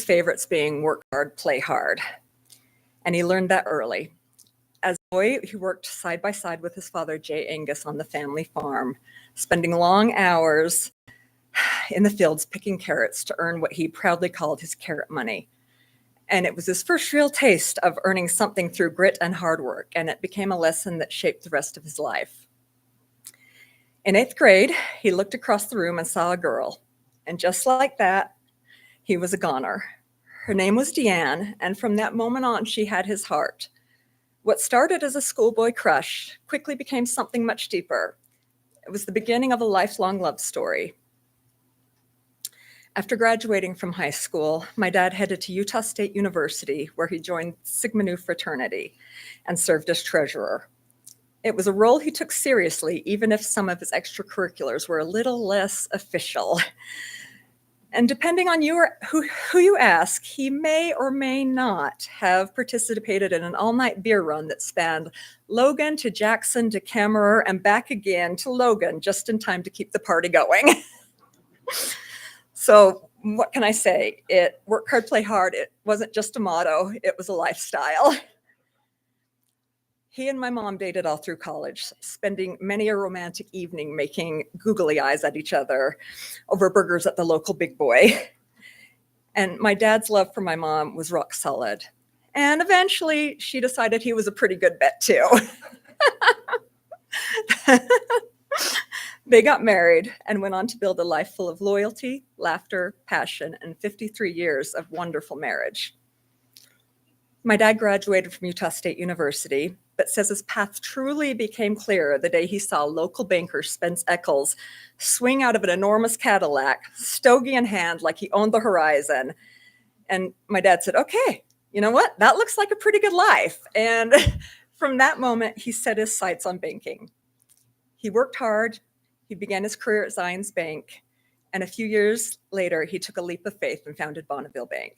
favorites being work hard, play hard. And he learned that early. As a boy, he worked side by side with his father, J. Angus, on the family farm, spending long hours in the fields picking carrots to earn what he proudly called his carrot money. And it was his first real taste of earning something through grit and hard work, and it became a lesson that shaped the rest of his life. In 8th grade, he looked across the room and saw a girl, and just like that, he was a goner. Her name was Deanne, and from that moment on, she had his heart. What started as a schoolboy crush quickly became something much deeper. It was the beginning of a lifelong love story. After graduating from high school, my dad headed to Utah State University, where he joined Sigma Nu fraternity and served as treasurer. It was a role he took seriously, even if some of his extracurriculars were a little less official. And depending on who you ask, he may or may not have participated in an all-night beer run that spanned Logan to Jackson to Kammerer and back again to Logan, just in time to keep the party going. So what can I say? Work hard, play hard. It wasn't just a motto, it was a lifestyle. He and my mom dated all through college, spending many a romantic evening making googly eyes at each other over burgers at the local Big Boy. And my dad's love for my mom was rock solid. And eventually she decided he was a pretty good bet too. They got married and went on to build a life full of loyalty, laughter, passion, and 53 years of wonderful marriage. My dad graduated from Utah State University, but says his path truly became clear the day he saw local banker Spence Eccles swing out of an enormous Cadillac, stogie in hand like he owned the horizon. And my dad said, okay, you know what? That looks like a pretty good life. And from that moment, he set his sights on banking. He worked hard. He began his career at Zions Bank. And a few years later, he took a leap of faith and founded Bonneville Bank.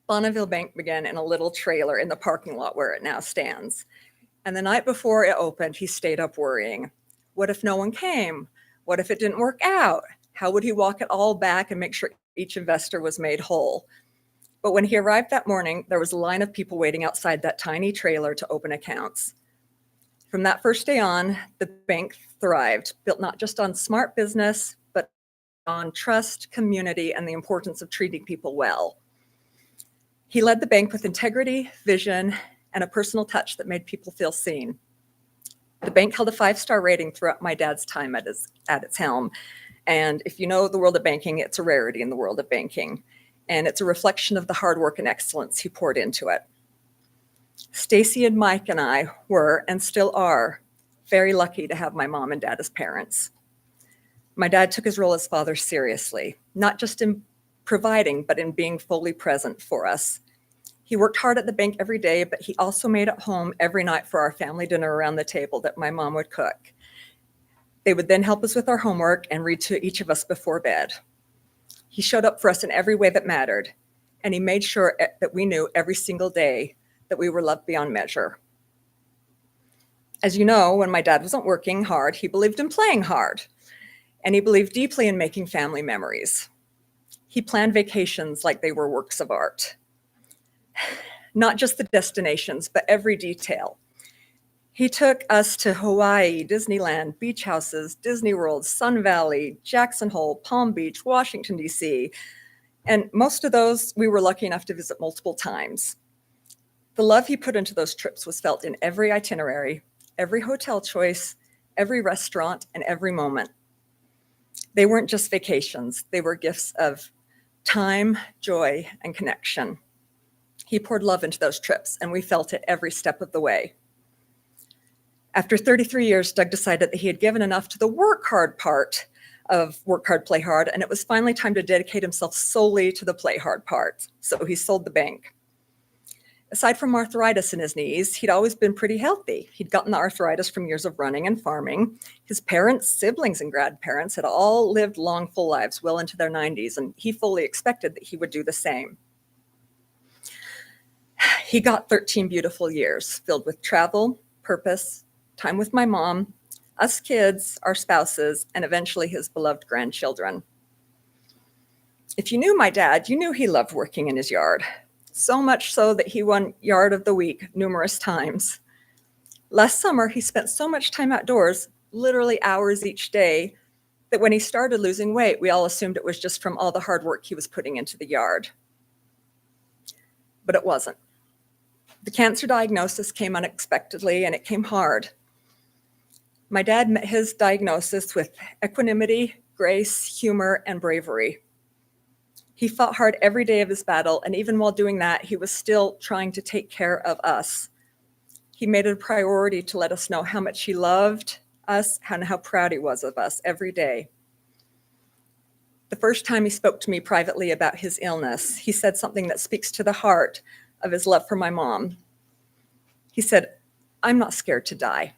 Bonneville Bank began in a little trailer in the parking lot where it now stands. And the night before it opened, he stayed up worrying. What if no one came? What if it didn't work out? How would he walk it all back and make sure each investor was made whole? But when he arrived that morning, there was a line of people waiting outside that tiny trailer to open accounts. From that first day on, the bank thrived, built not just on smart business, but on trust, community, and the importance of treating people well. He led the bank with integrity, vision, and a personal touch that made people feel seen. The bank held a 5-star rating throughout my dad's time at its helm. And if you know the world of banking, it's a rarity in the world of banking. And it's a reflection of the hard work and excellence he poured into it. Stacy and Mike and I were, and still are, very lucky to have my mom and dad as parents. My dad took his role as father seriously, not just in providing, but in being fully present for us. He worked hard at the bank every day, but he also made it home every night for our family dinner around the table that my mom would cook. They would then help us with our homework and read to each of us before bed. He showed up for us in every way that mattered, and he made sure that we knew every single day that we were loved beyond measure. As you know, when my dad wasn't working hard, he believed in playing hard, and he believed deeply in making family memories. He planned vacations like they were works of art. Not just the destinations, but every detail. He took us to Hawaii, Disneyland, beach houses, Disney World, Sun Valley, Jackson Hole, Palm Beach, Washington, D.C. And most of those we were lucky enough to visit multiple times. The love he put into those trips was felt in every itinerary, every hotel choice, every restaurant, and every moment. They weren't just vacations. They were gifts of time, joy, and connection. He poured love into those trips, and we felt it every step of the way. After 33 years, Doug decided that he had given enough to the work hard part of work hard, play hard, and it was finally time to dedicate himself solely to the play hard part. So he sold the bank. Aside from arthritis in his knees, he'd always been pretty healthy. He'd gotten the arthritis from years of running and farming. His parents, siblings, and grandparents had all lived long, full lives well into their 90s, and he fully expected that he would do the same. He got 13 beautiful years filled with travel, purpose, time with my mom, us kids, our spouses, and eventually his beloved grandchildren. If you knew my dad, you knew he loved working in his yard, so much so that he won Yard of the Week numerous times. Last summer, he spent so much time outdoors, literally hours each day, that when he started losing weight, we all assumed it was just from all the hard work he was putting into the yard. But it wasn't. The cancer diagnosis came unexpectedly, and it came hard. My dad met his diagnosis with equanimity, grace, humor, and bravery. He fought hard every day of his battle, and even while doing that, he was still trying to take care of us. He made it a priority to let us know how much he loved us and how proud he was of us every day. The first time he spoke to me privately about his illness, he said something that speaks to the heart of his love for my mom. He said, "I'm not scared to die.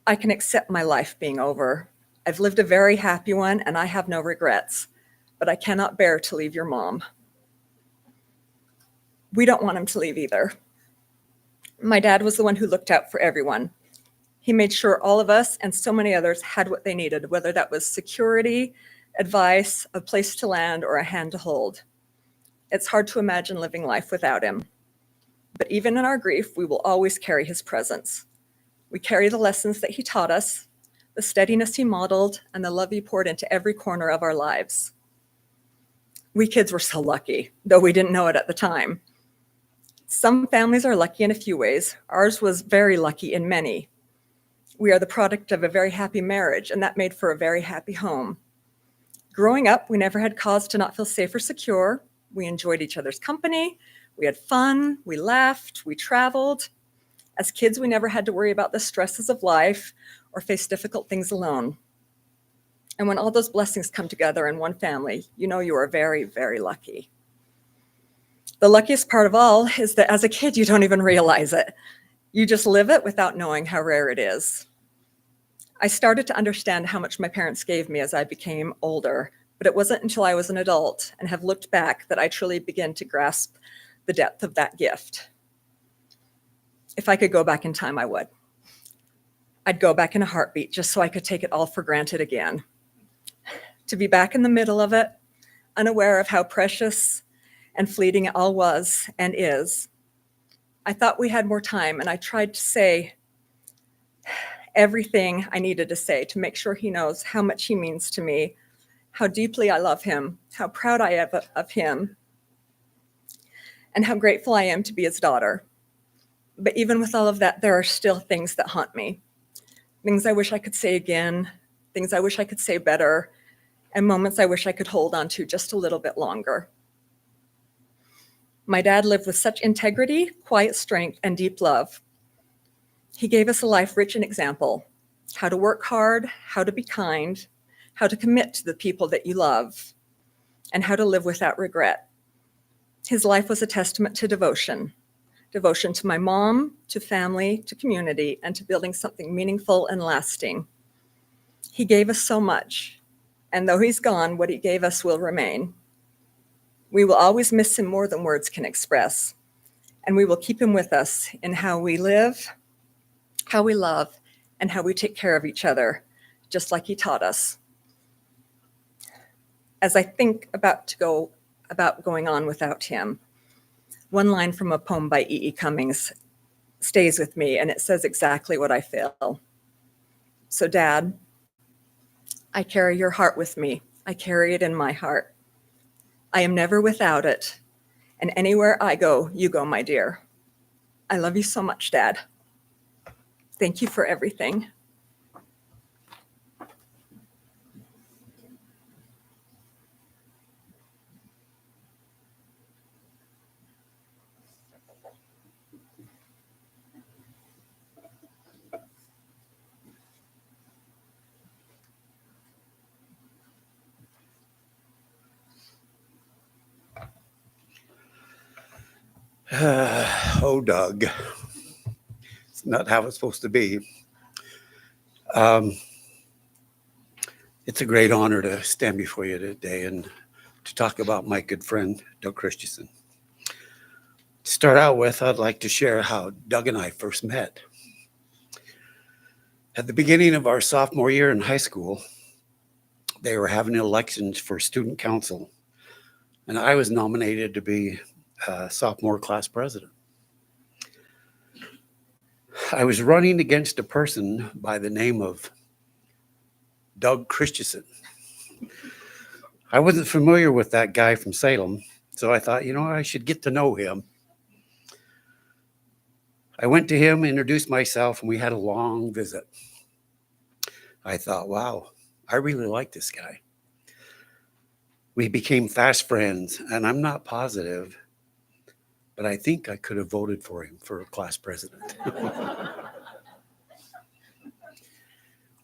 I can accept my life being over. I've lived a very happy one and I have no regrets, but I cannot bear to leave your mom." We don't want him to leave either. My dad was the one who looked out for everyone. He made sure all of us and so many others had what they needed, whether that was security, advice, a place to land, or a hand to hold. It's hard to imagine living life without him. But even in our grief, we will always carry his presence. We carry the lessons that he taught us, the steadiness he modeled, and the love he poured into every corner of our lives. We kids were so lucky, though we didn't know it at the time. Some families are lucky in a few ways. Ours was very lucky in many. We are the product of a very happy marriage, and that made for a very happy home. Growing up, we never had cause to not feel safe or secure. We enjoyed each other's company. We had fun. We laughed. We traveled. As kids, we never had to worry about the stresses of life or face difficult things alone. And when all those blessings come together in one family, you know you are very, very lucky. The luckiest part of all is that as a kid, you don't even realize it. You just live it without knowing how rare it is. I started to understand how much my parents gave me as I became older, but it wasn't until I was an adult and have looked back that I truly began to grasp the depth of that gift. If I could go back in time, I would. I'd go back in a heartbeat just so I could take it all for granted again. To be back in the middle of it, unaware of how precious and fleeting it all was and is. I thought we had more time, and I tried to say everything I needed to say to make sure he knows how much he means to me, how deeply I love him, how proud I am of him, and how grateful I am to be his daughter. But even with all of that, there are still things that haunt me. Things I wish I could say again, things I wish I could say better, and moments I wish I could hold on to just a little bit longer. My dad lived with such integrity, quiet strength, and deep love. He gave us a life rich in example, how to work hard, how to be kind, how to commit to the people that you love, and how to live without regret. His life was a testament to devotion to my mom, to family, to community, and to building something meaningful and lasting. He gave us so much, and though he's gone, what he gave us will remain. We will always miss him more than words can express, and we will keep him with us in how we live, how we love, and how we take care of each other, just like he taught us. As I think about going on without him, one line from a poem by E.E. Cummings stays with me, and it says exactly what I feel. So, Dad, I carry your heart with me. I carry it in my heart. I am never without it, and anywhere I go, you go, my dear. I love you so much, Dad. Thank you for everything. Oh, Doug. It's not how it's supposed to be. It's a great honor to stand before you today and to talk about my good friend, Doug Christensen. To start out with, I'd like to share how Doug and I first met. At the beginning of our sophomore year in high school, they were having elections for student council and I was nominated to be sophomore class president. I was running against a person by the name of Doug Christensen. I wasn't familiar with that guy from Salem, so I thought, I should get to know him. I went to him, introduced myself, and we had a long visit. I thought, wow, I really like this guy. We became fast friends, and I'm not positive, but I think I could have voted for him for class president.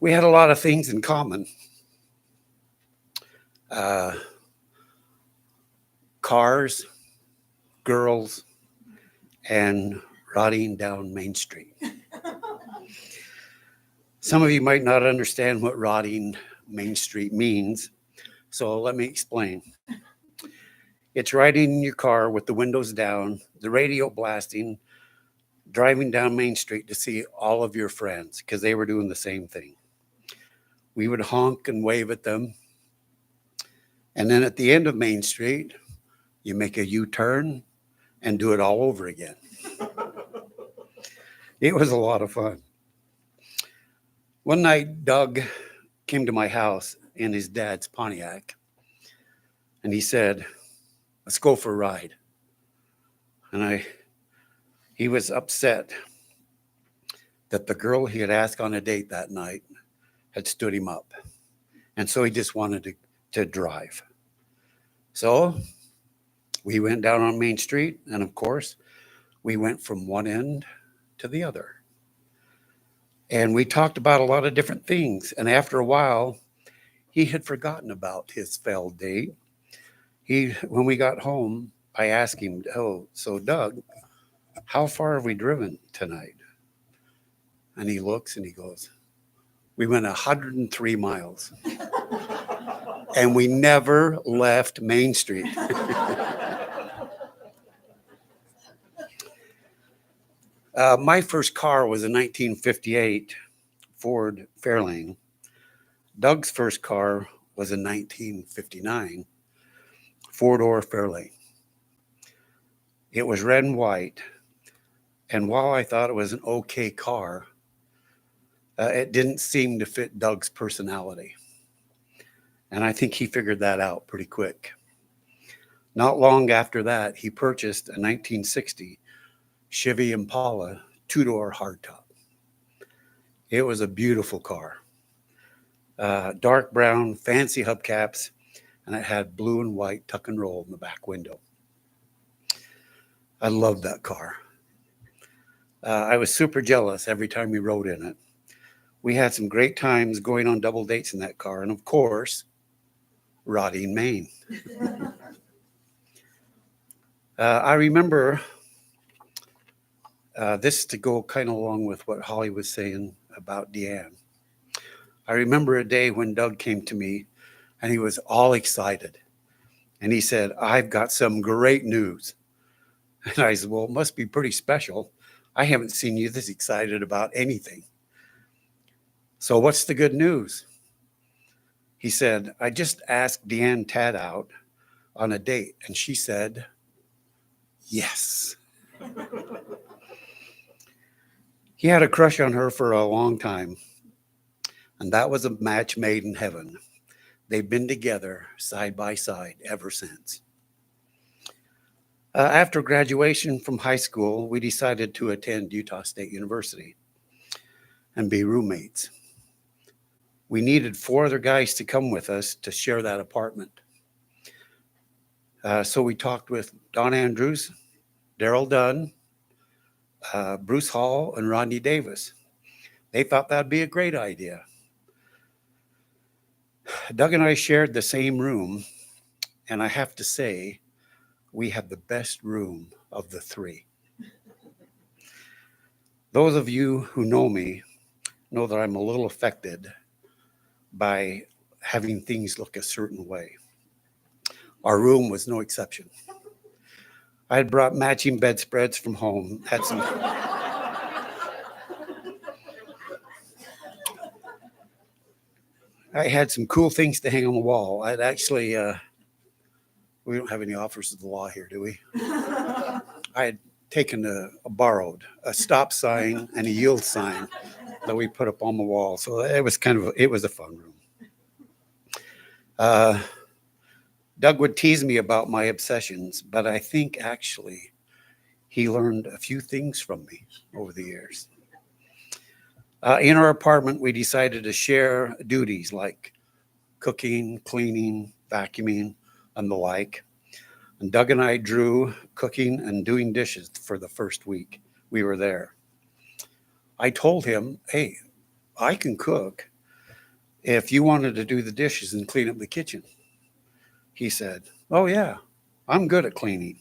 We had a lot of things in common. Cars, girls, and rotting down Main Street. Some of you might not understand what rotting Main Street means, so let me explain. It's riding in your car with the windows down, the radio blasting, driving down Main Street to see all of your friends because they were doing the same thing. We would honk and wave at them. And then at the end of Main Street, you make a U-turn and do it all over again. It was a lot of fun. One night, Doug came to my house in his dad's Pontiac, and he said, "Let's go for a ride." And he was upset that the girl he had asked on a date that night had stood him up. And so he just wanted to drive. So we went down on Main Street, and of course, we went from one end to the other. And we talked about a lot of different things. And after a while, he had forgotten about his failed date. When we got home, I asked him, "Oh, so Doug, how far have we driven tonight?" And he looks and he goes, "We went 103 miles. And we never left Main Street." My first car was a 1958 Ford Fairlane. Doug's first car was a 1959 four-door Fairlane. It was red and white, and while I thought it was an okay car, it didn't seem to fit Doug's personality. And I think he figured that out pretty quick. Not long after that, he purchased a 1960 Chevy Impala two-door hardtop. It was a beautiful car. Dark brown, fancy hubcaps, and it had blue and white tuck and roll in the back window. I loved that car. I was super jealous every time we rode in it. We had some great times going on double dates in that car, and of course, rotting Maine. I remember this to go kind of along with what Holly was saying about Deanne. I remember a day when Doug came to me and he was all excited. And he said, "I've got some great news." And I said, "Well, it must be pretty special. I haven't seen you this excited about anything." "So what's the good news?" He said, "I just asked Deanne Tad out on a date and she said, yes." He had a crush on her for a long time, and that was a match made in heaven. They've been together side by side ever since. After graduation from high school, we decided to attend Utah State University and be roommates. We needed 4 other guys to come with us to share that apartment. So we talked with Don Andrews, Daryl Dunn, Bruce Hall, and Rodney Davis. They thought that'd be a great idea. Doug and I shared the same room, and I have to say, we had the best room of the 3. Those of you who know me know that I'm a little affected by having things look a certain way. Our room was no exception. I had brought matching bedspreads from home, had some I had some cool things to hang on the wall. I'd actually We don't have any offers of the law here, do we? I had taken a borrowed a stop sign and a yield sign that we put up on the wall. So it was it was a fun room. Doug would tease me about my obsessions, but I think actually he learned a few things from me over the years. In our apartment, we decided to share duties like cooking, cleaning, vacuuming, and the like. And Doug and I drew cooking and doing dishes for the first week we were there. I told him, hey, I can cook if you wanted to do the dishes and clean up the kitchen. He said, oh yeah, I'm good at cleaning.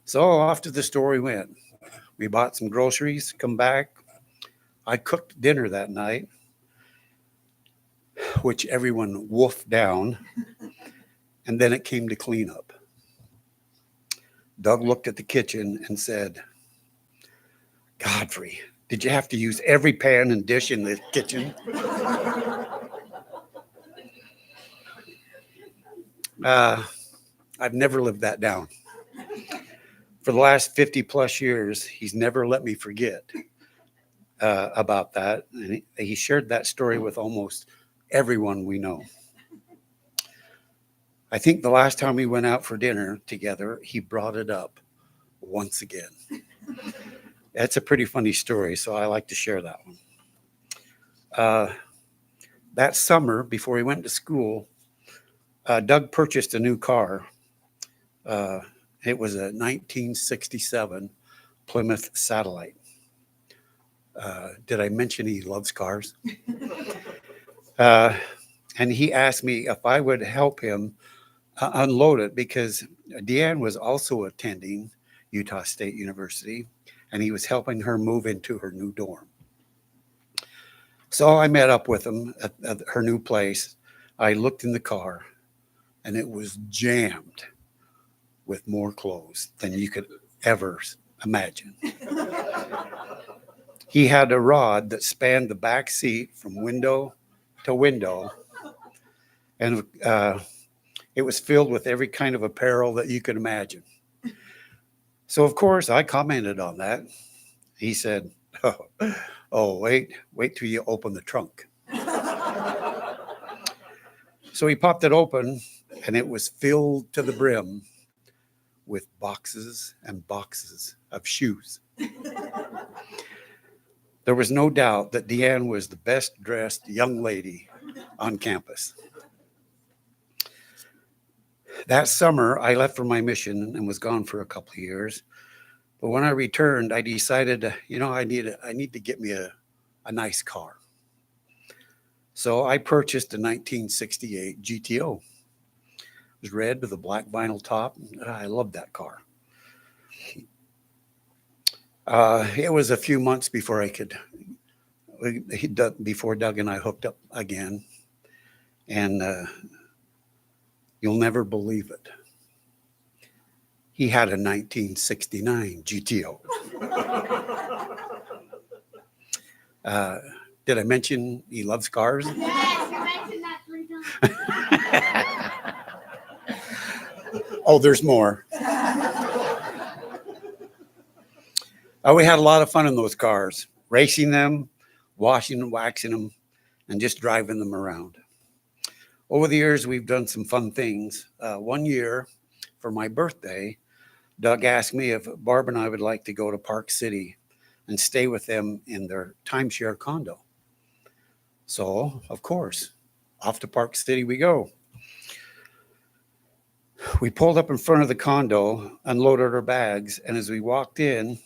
So off to the store we went. We bought some groceries, come back. I cooked dinner that night, which everyone wolfed down, and then it came to cleanup. Doug looked at the kitchen and said, Godfrey, did you have to use every pan and dish in the kitchen? I've never lived that down. For the last 50 plus years, he's never let me forget about that. And he shared that story with almost everyone we know. I think the last time we went out for dinner together, he brought it up once again. That's a pretty funny story, so I like to share that one. That summer, before he went to school, Doug purchased a new car. It was a 1967 Plymouth Satellite. Did I mention he loves cars? And he asked me if I would help him unload it because Deanne was also attending Utah State University, and he was helping her move into her new dorm. So I met up with him at her new place. I looked in the car, and it was jammed with more clothes than you could ever imagine. He had a rod that spanned the back seat from window to window, and it was filled with every kind of apparel that you could imagine. So, of course, I commented on that. He said, oh, wait till you open the trunk. So he popped it open, and it was filled to the brim with boxes and boxes of shoes. There was no doubt that Deanne was the best dressed young lady on campus. That summer, I left for my mission and was gone for a couple of years. But when I returned, I decided, I need to get me a nice car. So I purchased a 1968 GTO. It was red with a black vinyl top. I loved that car. It was a few months before before Doug and I hooked up again. And you'll never believe it. He had a 1969 GTO. Did I mention he loves cars? Yes, you mentioned that 3 times. Oh, there's more. We had a lot of fun in those cars, racing them, washing and waxing them, and just driving them around. Over the years, we've done some fun things. One year, for my birthday, Doug asked me if Barb and I would like to go to Park City and stay with them in their timeshare condo. So, of course, off to Park City we go. We pulled up in front of the condo, unloaded our bags, and as we walked in,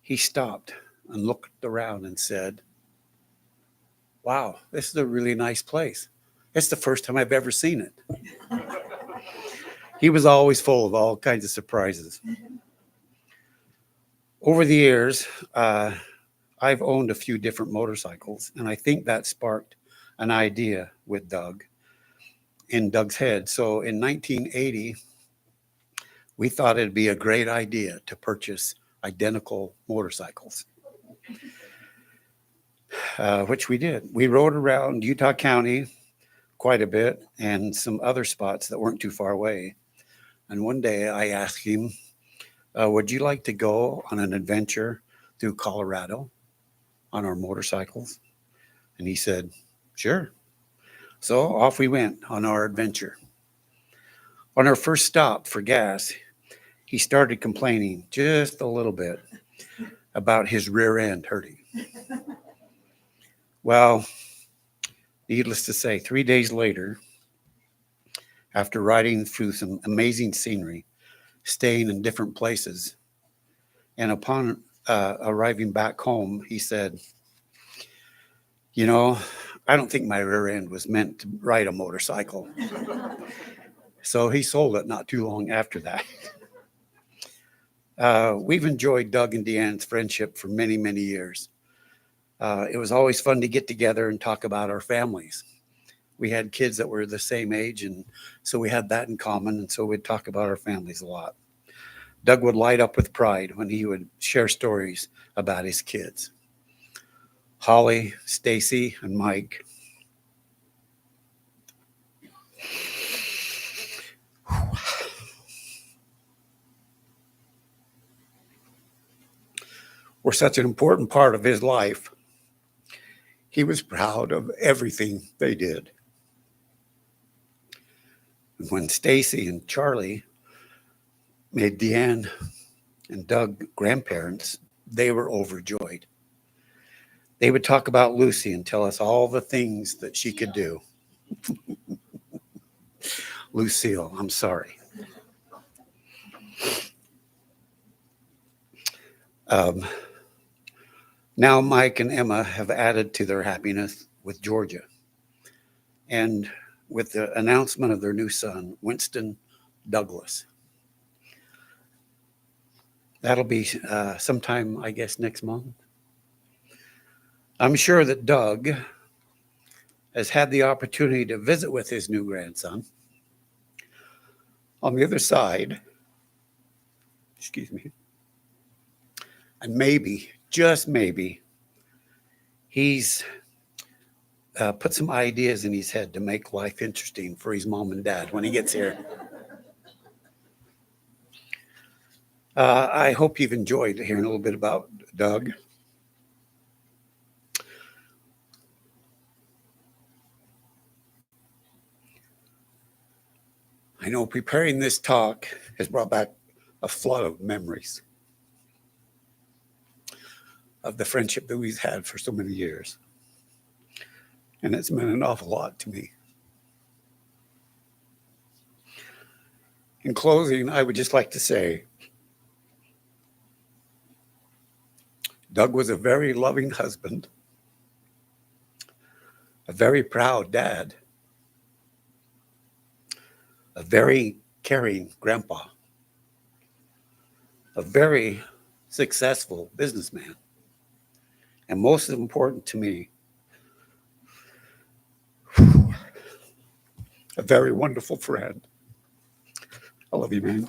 he stopped and looked around and said, wow, this is a really nice place. It's the first time I've ever seen it. He was always full of all kinds of surprises. Over the years, I've owned a few different motorcycles, and I think that sparked an idea with Doug in Doug's head. So in 1980, we thought it'd be a great idea to purchase identical motorcycles, which we did. We rode around Utah County quite a bit and some other spots that weren't too far away. And one day I asked him, would you like to go on an adventure through Colorado on our motorcycles? And he said, sure. So off we went on our adventure. On our first stop for gas, he started complaining just a little bit about his rear end hurting. Well, needless to say, 3 days later, after riding through some amazing scenery, staying in different places, and upon arriving back home, he said, you know, I don't think my rear end was meant to ride a motorcycle. So he sold it not too long after that. We've enjoyed Doug and Deanne's friendship for many, many years. It was always fun to get together and talk about our families. We had kids that were the same age, and so we had that in common, and so we'd talk about our families a lot. Doug would light up with pride when he would share stories about his kids. Holly, Stacy, and Mike. Were such an important part of his life. He was proud of everything they did. When Stacy and Charlie made Deanne and Doug grandparents, they were overjoyed. They would talk about Lucy and tell us all the things that she could do. Lucille, I'm sorry. Now Mike and Emma have added to their happiness with Georgia. And with the announcement of their new son, Winston Douglas. That'll be sometime, I guess, next month. I'm sure that Doug has had the opportunity to visit with his new grandson. On the other side, excuse me, and maybe, just maybe, he's put some ideas in his head to make life interesting for his mom and dad when he gets here. I hope you've enjoyed hearing a little bit about Doug. I know preparing this talk has brought back a flood of memories of the friendship that we've had for so many years. And it's meant an awful lot to me. In closing, I would just like to say, Doug was a very loving husband, a very proud dad, a very caring grandpa, a very successful businessman, and most important to me, a very wonderful friend. I love you, man.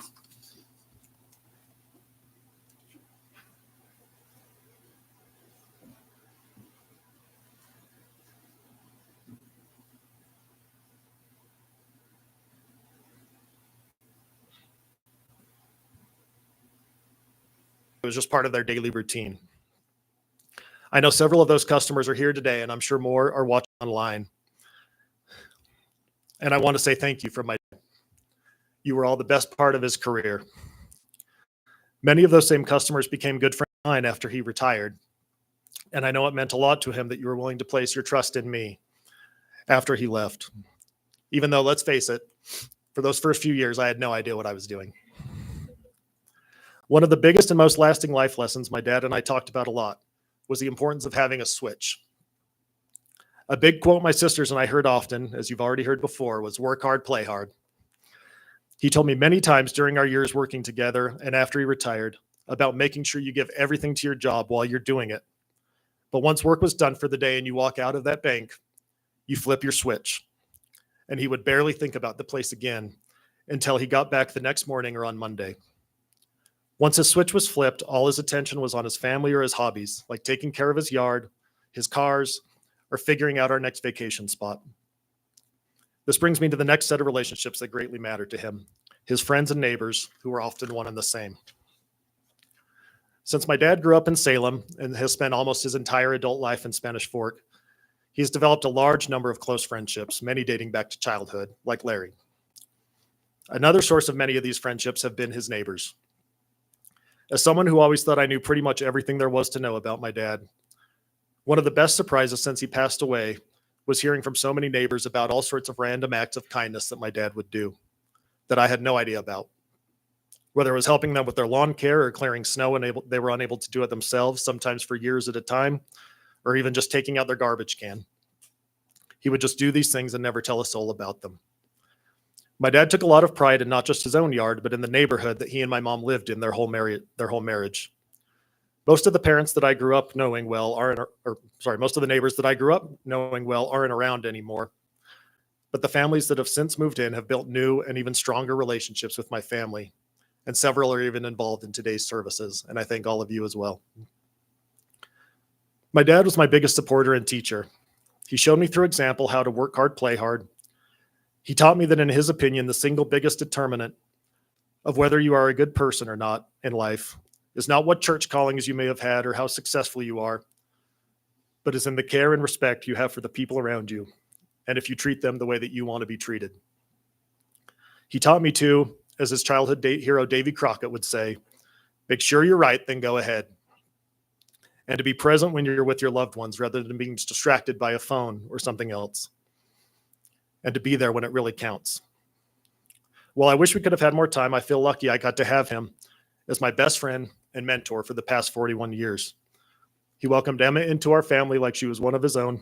It was just part of their daily routine. I know several of those customers are here today, and I'm sure more are watching online. And I want to say thank you from my dad. You were all the best part of his career. Many of those same customers became good friends of mine after he retired. And I know it meant a lot to him that you were willing to place your trust in me after he left. Even though, let's face it, for those first few years, I had no idea what I was doing. One of the biggest and most lasting life lessons my dad and I talked about a lot was the importance of having a switch. A big quote my sisters and I heard often, as you've already heard before, was work hard, play hard. He told me many times during our years working together and after he retired about making sure you give everything to your job while you're doing it. But once work was done for the day and you walk out of that bank, you flip your switch. And he would barely think about the place again until he got back the next morning or on Monday. Once his switch was flipped, all his attention was on his family or his hobbies, like taking care of his yard, his cars, or figuring out our next vacation spot. This brings me to the next set of relationships that greatly matter to him, his friends and neighbors, who were often one and the same. Since my dad grew up in Salem and has spent almost his entire adult life in Spanish Fork, he's developed a large number of close friendships, many dating back to childhood, like Larry. Another source of many of these friendships have been his neighbors. As someone who always thought I knew pretty much everything there was to know about my dad, one of the best surprises since he passed away was hearing from so many neighbors about all sorts of random acts of kindness that my dad would do that I had no idea about. Whether it was helping them with their lawn care or clearing snow and they were unable to do it themselves, sometimes for years at a time, or even just taking out their garbage can. He would just do these things and never tell a soul about them. My dad took a lot of pride in not just his own yard, but in the neighborhood that he and my mom lived in their whole marriage. Most of the parents that I grew up knowing well most of the neighbors that I grew up knowing well aren't around anymore. But the families that have since moved in have built new and even stronger relationships with my family, and several are even involved in today's services, and I thank all of you as well. My dad was my biggest supporter and teacher. He showed me through example how to work hard, play hard. He taught me that in his opinion, the single biggest determinant of whether you are a good person or not in life is not what church callings you may have had or how successful you are, but is in the care and respect you have for the people around you, and if you treat them the way that you want to be treated. He taught me to, as his childhood hero Davy Crockett would say, make sure you're right, then go ahead. And to be present when you're with your loved ones rather than being distracted by a phone or something else. And to be there when it really counts. While I wish we could have had more time, I feel lucky I got to have him as my best friend and mentor for the past 41 years. He welcomed Emma into our family like she was one of his own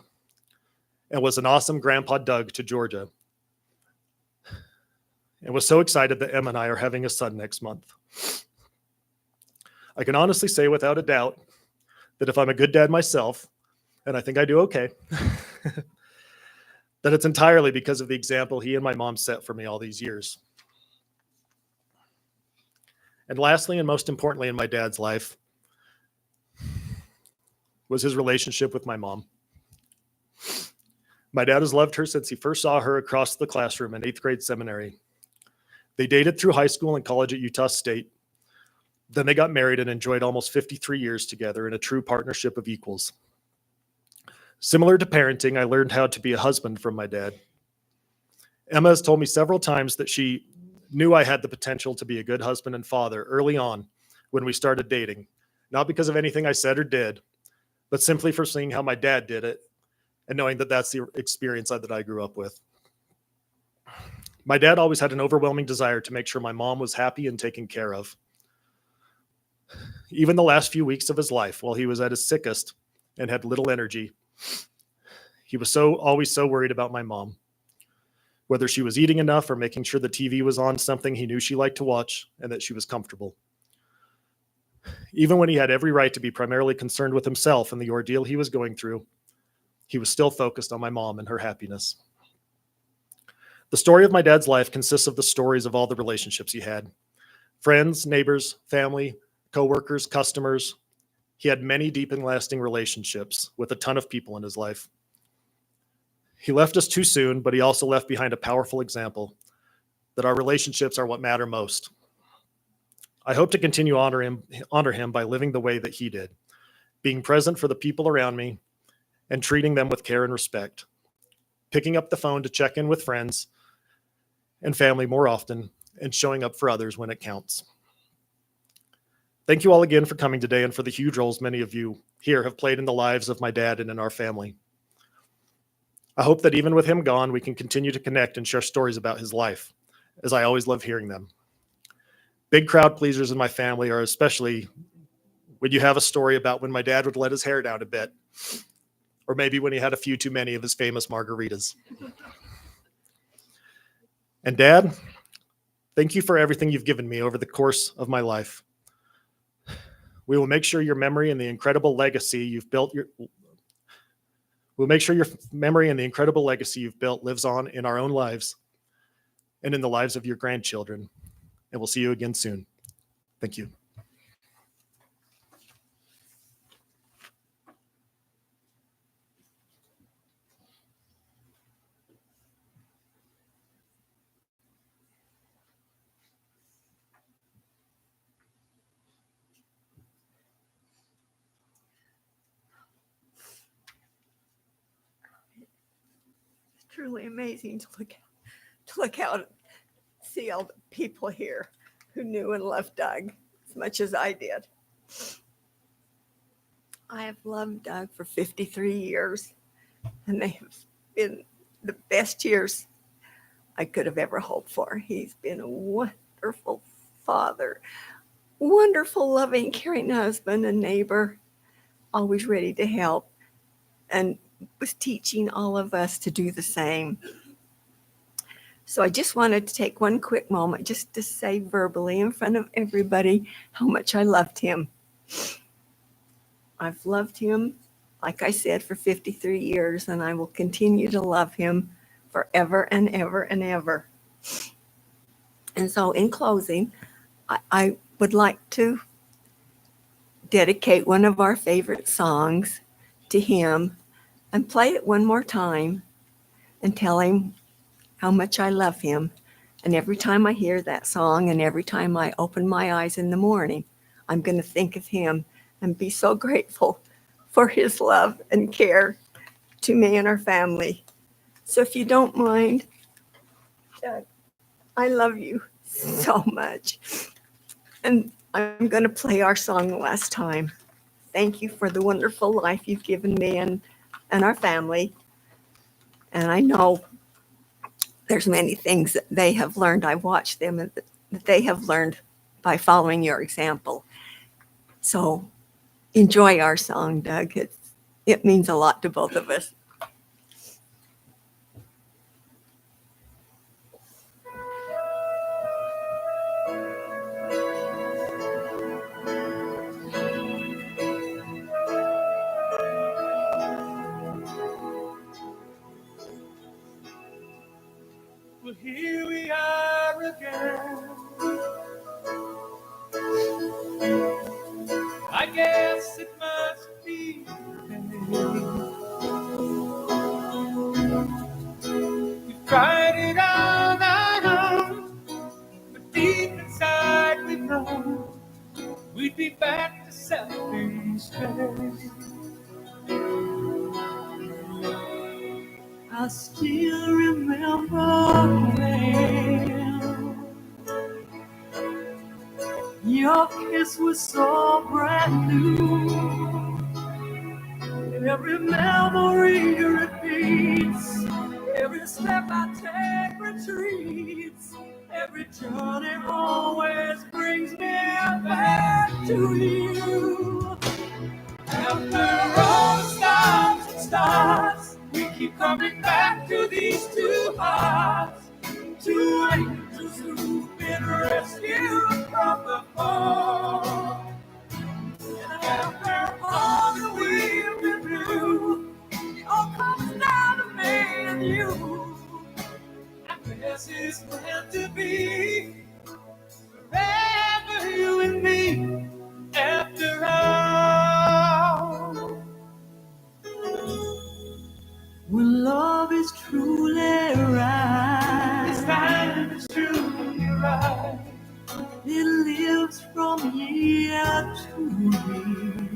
and was an awesome Grandpa Doug to Georgia. And was so excited that Emma and I are having a son next month. I can honestly say without a doubt that if I'm a good dad myself, and I think I do okay, that it's entirely because of the example he and my mom set for me all these years. And lastly, and most importantly in my dad's life, was his relationship with my mom. My dad has loved her since he first saw her across the classroom in 8th grade seminary. They dated through high school and college at Utah State. Then they got married and enjoyed almost 53 years together in a true partnership of equals. Similar to parenting, I learned how to be a husband from my dad. Emma has told me several times that she knew I had the potential to be a good husband and father early on when we started dating, not because of anything I said or did, but simply for seeing how my dad did it and knowing that that's the experience that I grew up with. My dad always had an overwhelming desire to make sure my mom was happy and taken care of. Even the last few weeks of his life, while he was at his sickest and had little energy, he was always so worried about my mom, whether she was eating enough or making sure the TV was on something he knew she liked to watch and that she was comfortable. Even when he had every right to be primarily concerned with himself and the ordeal he was going through, he was still focused on my mom and her happiness. The story of my dad's life consists of the stories of all the relationships he had. Friends, neighbors, family, coworkers, customers. He had many deep and lasting relationships with a ton of people in his life. He left us too soon, but he also left behind a powerful example that our relationships are what matter most. I hope to continue honor him by living the way that he did, being present for the people around me and treating them with care and respect, picking up the phone to check in with friends and family more often, and showing up for others when it counts. Thank you all again for coming today and for the huge roles many of you here have played in the lives of my dad and in our family. I hope that even with him gone, we can continue to connect and share stories about his life, as I always love hearing them. Big crowd pleasers in my family are especially when you have a story about when my dad would let his hair down a bit, or maybe when he had a few too many of his famous margaritas. And Dad, thank you for everything you've given me over the course of my life. We will make sure your memory and the incredible legacy you've built lives on in our own lives and in the lives of your grandchildren. And we'll see you again soon. Thank you. truly amazing to look out, see all the people here who knew and loved Doug as much as I did. I have loved Doug for 53 years, and they have been the best years I could have ever hoped for. He's been a wonderful father, wonderful, loving, caring husband and neighbor, always ready to help, and was teaching all of us to do the same. So I just wanted to take one quick moment just to say verbally in front of everybody how much I loved him. I've loved him, like I said, for 53 years, and I will continue to love him forever and ever and ever. And so in closing, I would like to dedicate one of our favorite songs to him and play it one more time and tell him how much I love him. And every time I hear that song and every time I open my eyes in the morning, I'm going to think of him and be so grateful for his love and care to me and our family. So if you don't mind, Doug, I love you so much. And I'm going to play our song the last time. Thank you for the wonderful life you've given me and our family. And I know there's many things that they have learned. I watched them and that they have learned by following your example. So enjoy our song, Doug. It means a lot to both of us. Well, here we are again. I guess it must be we've tried it all night long, but deep inside we know we'd be back to selfish days. I still remember when your kiss was so brand new, and every memory repeats. Every step I take retreats. Every journey always brings me back to you. After all the stops and starts, we keep coming back to these two hearts. Two angels who've been rescued from the fall. And after all that we've been through, it all comes down to me and you. And this is meant to be forever, you and me. After all, when love is truly right, this time is truly right. It lives from year to year.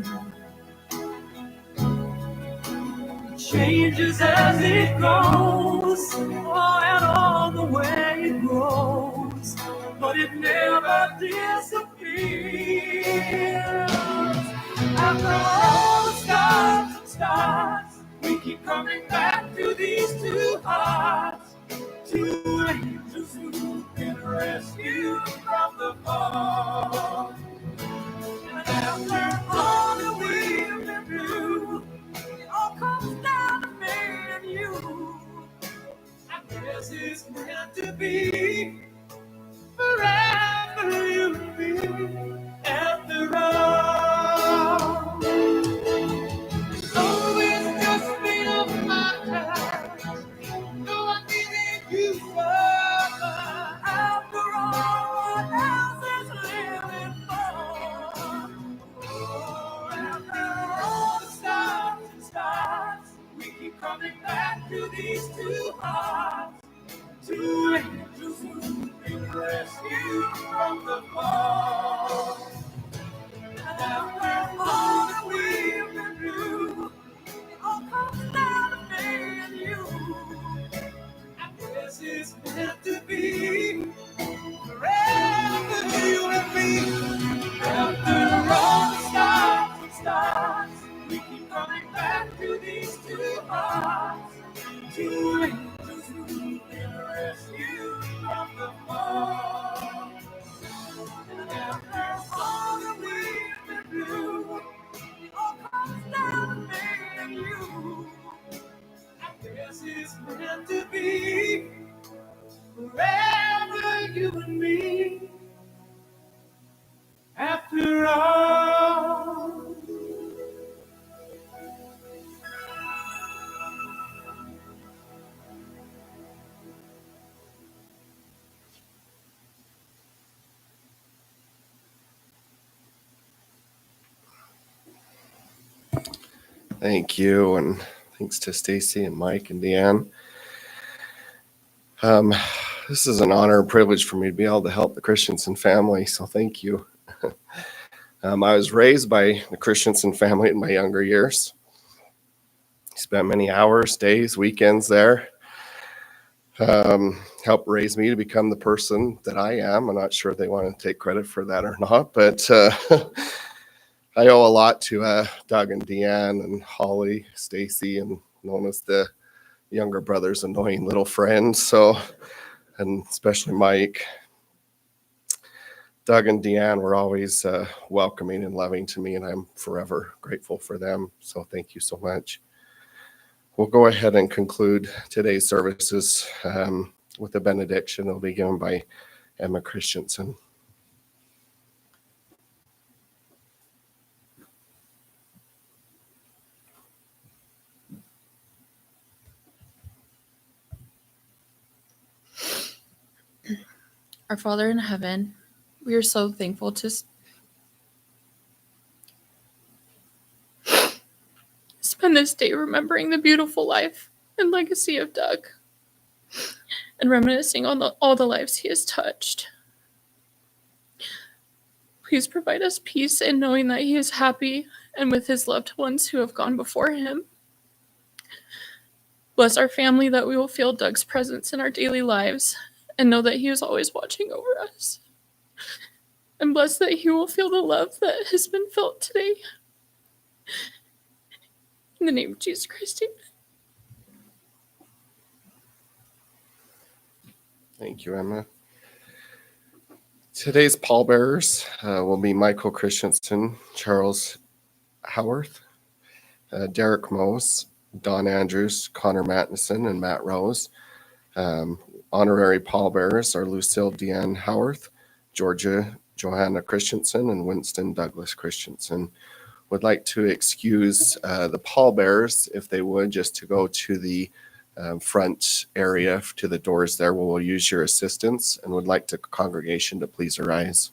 It changes as it goes, oh, and all the way it grows, but it never disappears. After all the stars and stars, we keep coming back to these two hearts. Two angels who've been rescued from the fall. And after all that we've been through, it all comes down to me and you. And this is meant to be forever, you and me. After all, so it's just been on my time. No, I needed you for. After all, what else is living for? Oh, after all the stars and stars, we keep coming back to these two hearts. Two angels who've been rescued from the fall. And after all that we've been through, it all comes down to me and you. around. Thank you, and thanks to Stacy and Mike and Deanne. This is an honor and privilege for me to be able to help the Christensen family, so thank you. I was raised by the Christensen family in my younger years. Spent many hours, days, weekends there. Helped raise me to become the person that I am. I'm not sure if they want to take credit for that or not, but I owe a lot to Doug and Deanne and Holly, Stacy, and known as the younger brother's annoying little friend. So, and especially Mike. Doug and Deanne were always welcoming and loving to me, and I'm forever grateful for them. So thank you so much. We'll go ahead and conclude today's services with a benediction. It'll be given by Emma Christensen. Our Father in heaven, we are so thankful to spend this day remembering the beautiful life and legacy of Doug and reminiscing on all the lives he has touched. Please provide us peace in knowing that he is happy and with his loved ones who have gone before him. Bless our family that we will feel Doug's presence in our daily lives and know that he is always watching over us. And bless that he will feel the love that has been felt today. In the name of Jesus Christ, amen. Thank you, Emma. Today's pallbearers will be Michael Christensen, Charles Howarth, Derek Mose, Don Andrews, Connor Mattinson, and Matt Rose. Honorary pallbearers are Lucille Deanne Howarth, Georgia Johanna Christensen, and Winston Douglas Christensen. Would like to excuse the pallbearers, if they would, just to go to the front area to the doors there. We'll use your assistance, and would like the congregation to please arise.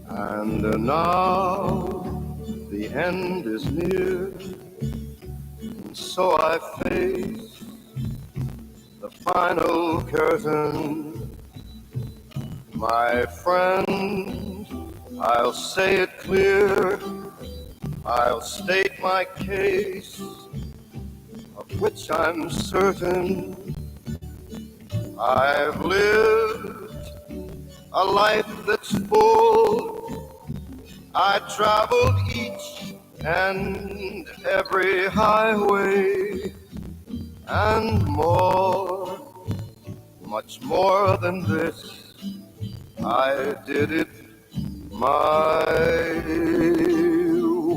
And now the end is near, and so I face the final curtain. My friend, I'll say it clear, I'll state my case, of which I'm certain. I've lived a life that's full. I traveled each and every highway, and more, much more than this. I did it my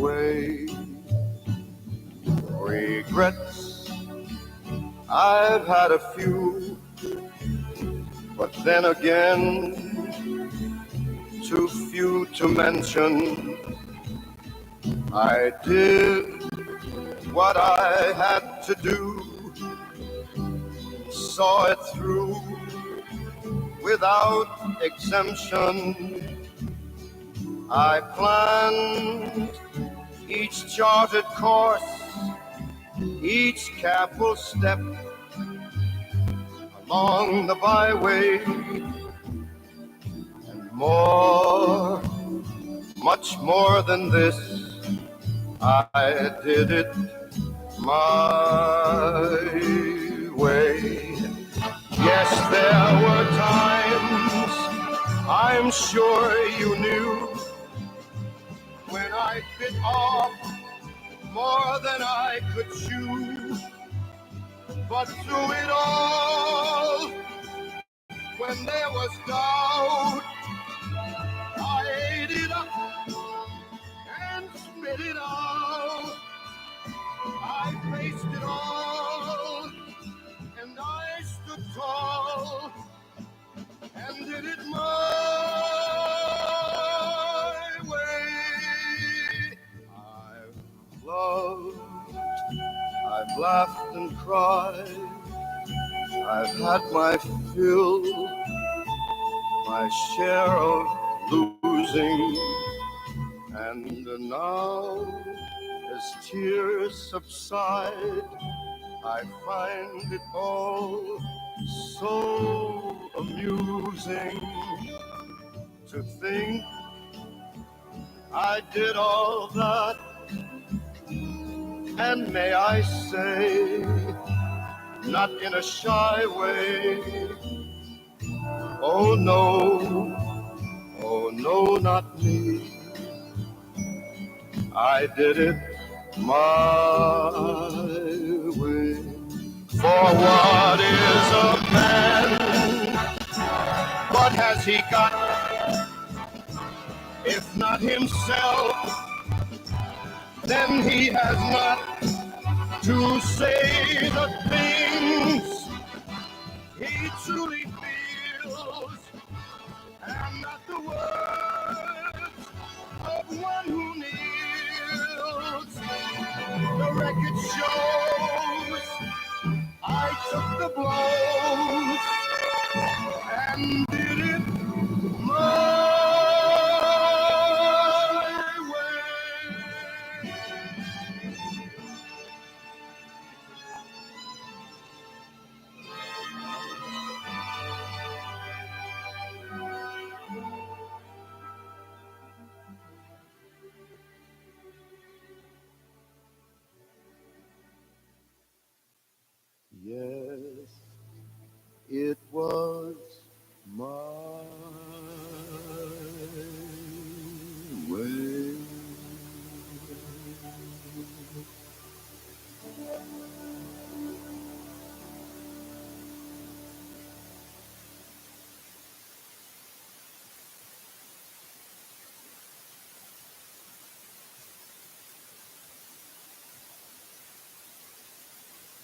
way. Regrets, I've had a few, but then again, too few to mention. I did what I had to do, saw it through without exemption. I planned each charted course, each careful step along the byway, and more, much more than this, I did it my way. Yes, there were times, I'm sure you knew, when I bit off more than I could chew. But through it all, when there was doubt, I ate it up laughed and cried. I've had my fill, my share of losing. And now, as tears subside, I find it all so amusing to think I did all that. And may I say, not in a shy way, oh no, not me. I did it my way. For what is a man? What has he got? If not himself, then he has not to say the things he truly feels, and not the words of one who kneels. The record shows I took the blows and did it